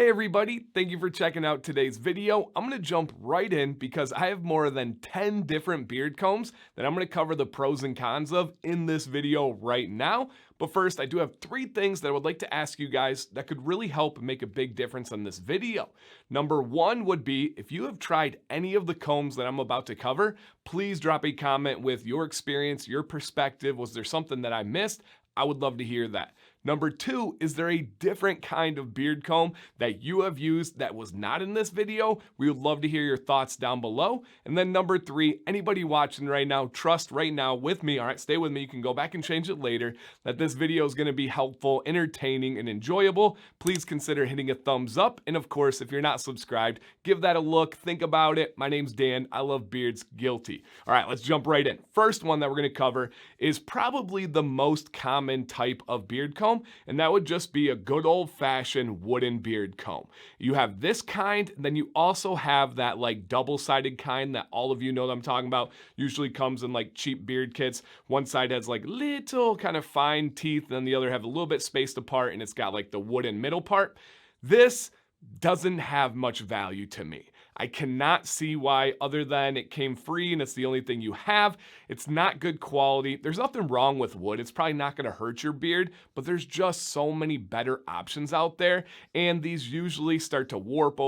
Hey everybody, thank you for checking out today's video. I'm going to jump right in because I have more than 10 different beard combs that I'm going to cover the pros and cons of in this video right now. But first, I do have 3 things that I would like to ask you guys that could really help and make a big difference in this video. Number 1 would be, if you have tried any of the combs that I'm about to cover, please drop a comment with your experience, your perspective. Was there something that I missed? I would love to hear that. Number 2, is there a different kind of beard comb that you have used that was not in this video? We would love to hear your thoughts down below. And then number 3, anybody watching right now, trust right now with me, all right, stay with me, you can go back and change it later, that this video is going to be helpful, entertaining, and enjoyable. Please consider hitting a thumbs up. And of course, if you're not subscribed, give that a look, think about it. My name's Dan, I love beards, guilty. All right, let's jump right in. First one that we're going to cover is probably the most common type of beard comb, and that would just be a good old-fashioned wooden beard comb. You have this kind, and then you also have that like double-sided kind that all of you know that I'm talking about. Usually comes in like cheap beard kits. One side has like little kind of fine teeth, and then the other have a little bit spaced apart, and it's got like the wooden middle part. This doesn't have much value to me. I cannot see why, other than it came free and it's the only thing you have. It's not good quality. There's nothing wrong with wood. It's probably not going to hurt your beard, but there's just so many better options out there. And these usually start to warp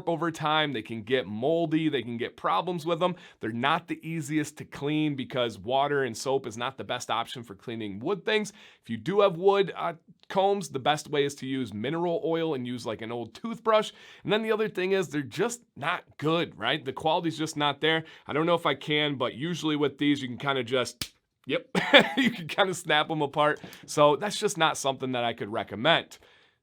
over time. They can get moldy. They can get problems with them. They're not the easiest to clean because water and soap is not the best option for cleaning wood things. If you do have wood combs, the best way is to use mineral oil and use like an old toothbrush. And then the other thing is they're just not good, right? The quality's just not there. I don't know if I can, but usually with these you can kind of just, yep, you can kind of snap them apart. So that's just not something that I could recommend.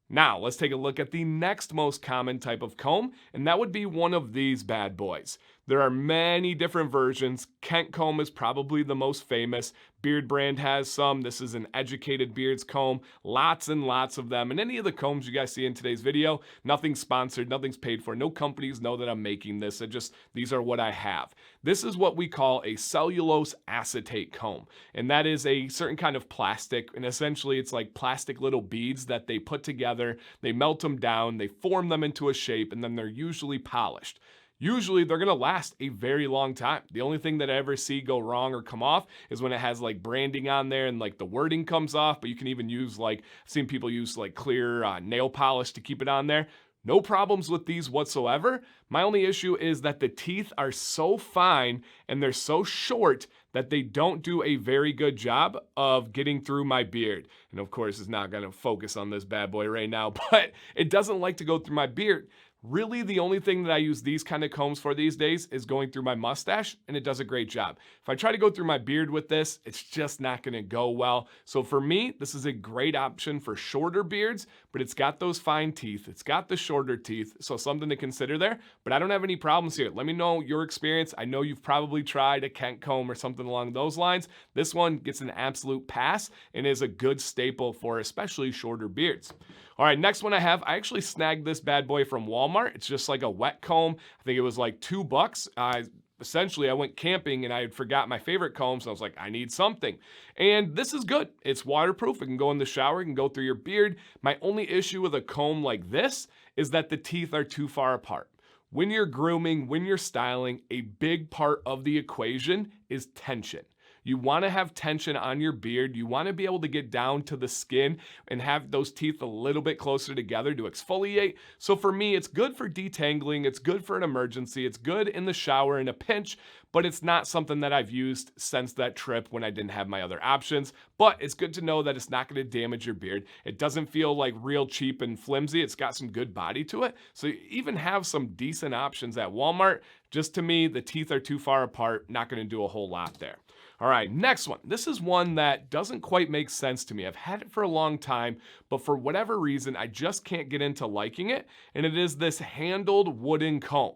Now, let's take a look at the next most common type of comb, and that would be one of these bad boys. There are many different versions. Kent comb is probably the most famous. Beard Brand has some. This is an Educated Beards comb. Lots and lots of them. And any of the combs you guys see in today's video, nothing's sponsored, nothing's paid for. No companies know that I'm making this. These are what I have. This is what we call a cellulose acetate comb. And that is a certain kind of plastic. And essentially it's like plastic little beads that they put together. They melt them down. They form them into a shape, and then they're usually polished. Usually they're going to last a very long time. The only thing that I ever see go wrong or come off is when it has like branding on there and like the wording comes off, but you can even use like, I've seen people use like clear nail polish to keep it on there. No problems with these whatsoever. My only issue is that the teeth are so fine and they're so short that they don't do a very good job of getting through my beard. And of course, it's not going to focus on this bad boy right now, but it doesn't like to go through my beard. Really, the only thing that I use these kind of combs for these days is going through my mustache, and it does a great job. If I try to go through my beard with this, it's just not going to go well. So for me, this is a great option for shorter beards, but it's got those fine teeth. It's got the shorter teeth, so something to consider there. But I don't have any problems here. Let me know your experience. I know you've probably tried a Kent comb or something along those lines. This one gets an absolute pass and is a good staple for especially shorter beards. All right, next one I actually snagged this bad boy from Walmart. It's just like a wet comb. I think it was like $2. Essentially, I went camping and I had forgot my favorite comb, so I was like, I need something. And this is good. It's waterproof. It can go in the shower. It can go through your beard. My only issue with a comb like this is that the teeth are too far apart. When you're grooming, when you're styling, a big part of the equation is tension. You want to have tension on your beard. You want to be able to get down to the skin and have those teeth a little bit closer together to exfoliate. So for me, it's good for detangling. It's good for an emergency. It's good in the shower in a pinch, but it's not something that I've used since that trip when I didn't have my other options. But it's good to know that it's not going to damage your beard. It doesn't feel like real cheap and flimsy. It's got some good body to it. So you even have some decent options at Walmart. Just to me, the teeth are too far apart. Not going to do a whole lot there. All right, next one. This is one that doesn't quite make sense to me. I've had it for a long time, but for whatever reason, I just can't get into liking it. And it is this handled wooden comb.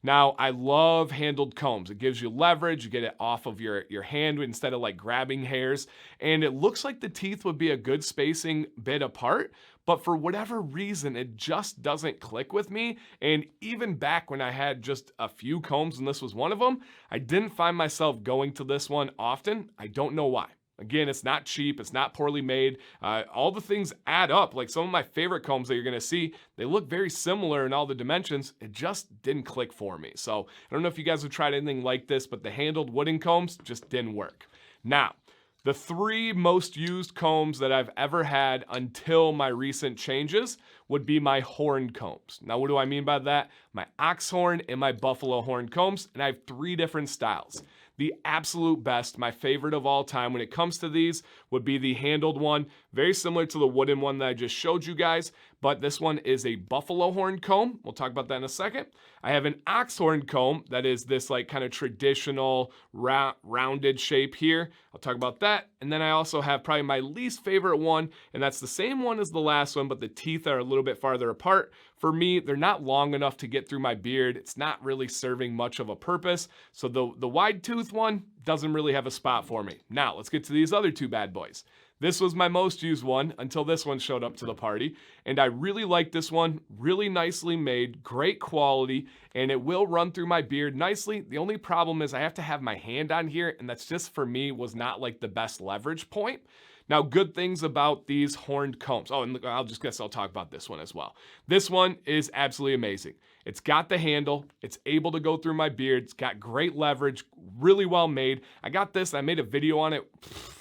Now, I love handled combs. It gives you leverage. You get it off of your hand instead of like grabbing hairs. And it looks like the teeth would be a good spacing bit apart. But for whatever reason, it just doesn't click with me. And even back when I had just a few combs, and this was one of them, I didn't find myself going to this one often. I don't know why. Again, it's not cheap. It's not poorly made. All the things add up. Like some of my favorite combs that you're going to see, they look very similar in all the dimensions. It just didn't click for me. So I don't know if you guys have tried anything like this, but the handled wooden combs just didn't work. Now, the 3 most used combs that I've ever had until my recent changes would be my horn combs. Now, what do I mean by that? My ox horn and my buffalo horn combs, and I have 3 different styles. The absolute best, my favorite of all time when it comes to these, would be the handled one. Very similar to the wooden one that I just showed you guys, but this one is a buffalo horn comb. We'll talk about that in a second. I have an ox horn comb that is this like kind of traditional rounded shape here. I'll talk about that. And then I also have probably my least favorite one, and that's the same one as the last one, but the teeth are a little bit farther apart. For me, they're not long enough to get through my beard. It's not really serving much of a purpose. So the wide tooth one doesn't really have a spot for me. Now, let's get to these other 2 bad boys. This was my most used one until this one showed up to the party. And I really like this one, really nicely made, great quality, and it will run through my beard nicely. The only problem is I have to have my hand on here, and that's just for me was not like the best leverage point. Now, good things about these horned combs. Oh, and I'll talk about this one as well. This one is absolutely amazing. It's got the handle. It's able to go through my beard. It's got great leverage, really well made. I got this. I made a video on it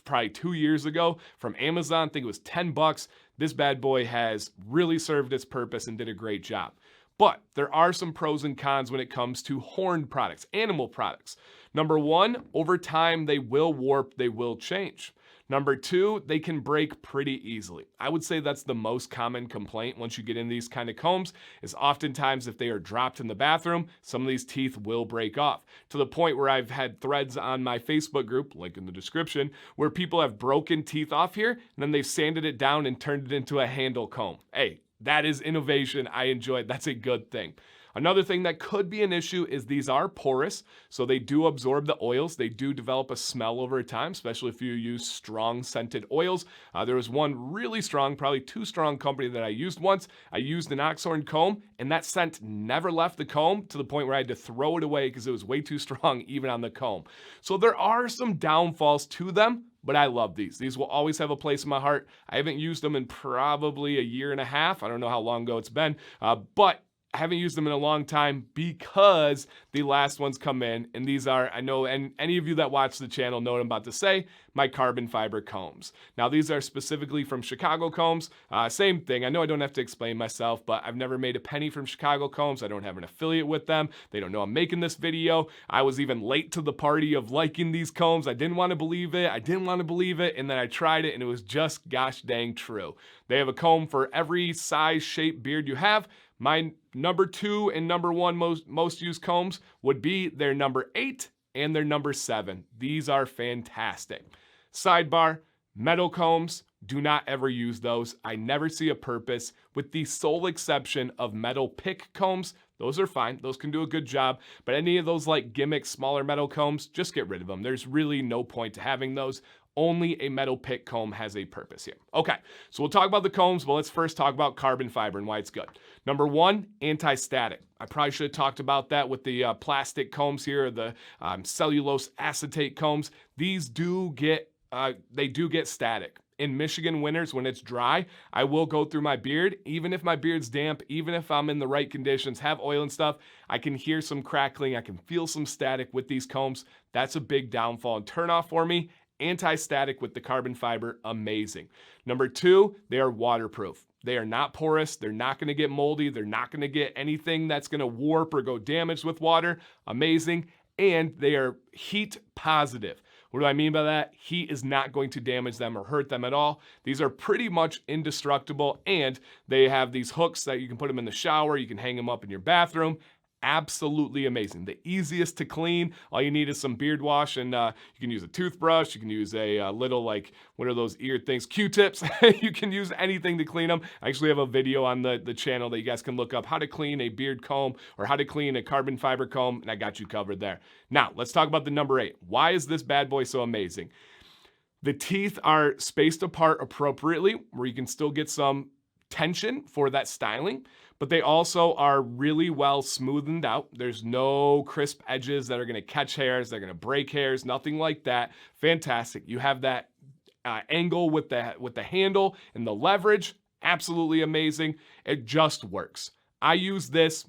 probably 2 years ago from Amazon. I think it was 10 bucks. This bad boy has really served its purpose and did a great job. But there are some pros and cons when it comes to horned products, animal products. Number 1, over time, they will warp, they will change. Number 2, they can break pretty easily. I would say that's the most common complaint once you get in these kind of combs, is oftentimes if they are dropped in the bathroom, some of these teeth will break off. To the point where I've had threads on my Facebook group, link in the description, where people have broken teeth off here, and then they've sanded it down and turned it into a handle comb. Hey, that is innovation. I enjoy it. That's a good thing. Another thing that could be an issue is these are porous, so they do absorb the oils. They do develop a smell over time, especially if you use strong scented oils. There was one really strong, probably too strong company that I used once. I used an oxhorn comb, and that scent never left the comb to the point where I had to throw it away because it was way too strong even on the comb. So there are some downfalls to them, but I love these. These will always have a place in my heart. I haven't used them in probably a year and a half. I don't know how long ago it's been, but I haven't used them in a long time because the last ones come in, and these are, I know, and any of you that watch the channel know what I'm about to say, my carbon fiber combs. Now, these are specifically from Chicago Combs. Same thing. I know I don't have to explain myself, but I've never made a penny from Chicago Combs. I don't have an affiliate with them. They don't know I'm making this video. I was even late to the party of liking these combs. I didn't want to believe it. And then I tried it, and it was just gosh dang true. They have a comb for every size, shape, beard you have. My number 2 and number 1 most used combs would be their number 8 and their number 7. These are fantastic. Sidebar, metal combs, do not ever use those. I never see a purpose, with the sole exception of metal pick combs. Those are fine. Those can do a good job. But any of those like gimmick, smaller metal combs, just get rid of them. There's really no point to having those. Only a metal pick comb has a purpose here. Okay, so we'll talk about the combs, but let's first talk about carbon fiber and why it's good. Number 1, anti-static. I probably should have talked about that with the plastic combs here, the cellulose acetate combs. These do get static. In Michigan winters, when it's dry, I will go through my beard. Even if my beard's damp, even if I'm in the right conditions, have oil and stuff, I can hear some crackling. I can feel some static with these combs. That's a big downfall and turnoff for me. Anti-static with the carbon fiber, amazing. Number 2, they are waterproof. They are not porous. They're not going to get moldy. They're not going to get anything that's going to warp or go damaged with water. Amazing. And they are heat positive. What do I mean by that? Heat is not going to damage them or hurt them at all. These are pretty much indestructible, and they have these hooks that you can put them in the shower. You can hang them up in your bathroom. Absolutely amazing. The easiest to clean. All you need is some beard wash, and you can use a toothbrush. You can use a little, like, what are those ear things? Q-tips. You can use anything to clean them. I actually have a video on the channel that you guys can look up, how to clean a beard comb or how to clean a carbon fiber comb, and I got you covered there. Now, let's talk about the number 8. Why is this bad boy so amazing? The teeth are spaced apart appropriately, where you can still get some tension for that styling, but they also are really well smoothened out. There's no crisp edges that are going to catch hairs, they're going to break hairs, nothing like that. Fantastic. You have that angle with the handle and the leverage, absolutely amazing. It just works. I use this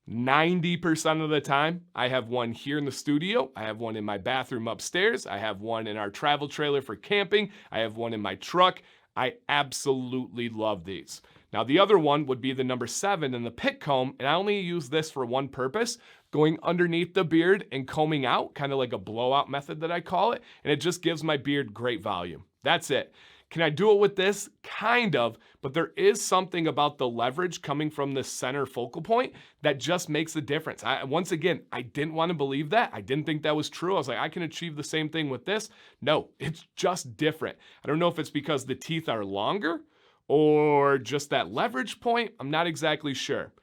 90% of the time. I have one here in the studio. I have one in my bathroom upstairs. I have one in our travel trailer for camping. I have one in my truck. I absolutely love these. Now, the other one would be the number 7 in the pit comb, and I only use this for one purpose, going underneath the beard and combing out, kind of like a blowout method that I call it, and it just gives my beard great volume. That's it. Can I do it with this? Kind of, but there is something about the leverage coming from the center focal point that just makes a difference. Once again, I didn't want to believe that. I didn't think that was true. I was like, I can achieve the same thing with this. No, it's just different. I don't know if it's because the teeth are longer or just that leverage point. I'm not exactly sure.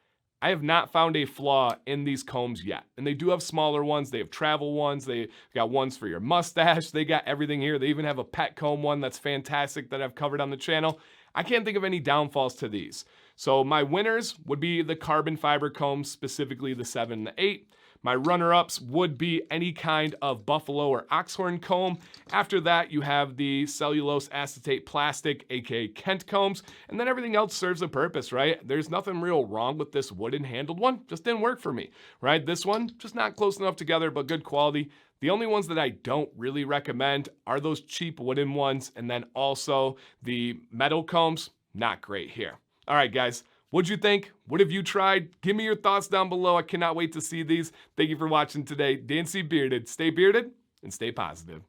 I have not found a flaw in these combs yet. And they do have smaller ones. They have travel ones. They got ones for your mustache. They got everything here. They even have a pet comb one that's fantastic that I've covered on the channel. I can't think of any downfalls to these. So my winners would be the carbon fiber combs, specifically the 7 and the 8. My runner-ups would be any kind of buffalo or oxhorn comb. After that, you have the cellulose acetate plastic, aka Kent combs, and then everything else serves a purpose, right? There's nothing real wrong with this wooden handled one, just didn't work for me, right? This one, just not close enough together, but good quality. The only ones that I don't really recommend are those cheap wooden ones, and then also the metal combs, not great here. All right, guys. What'd you think? What have you tried? Give me your thoughts down below. I cannot wait to see these. Thank you for watching today. Dan C. Bearded. Stay bearded and stay positive.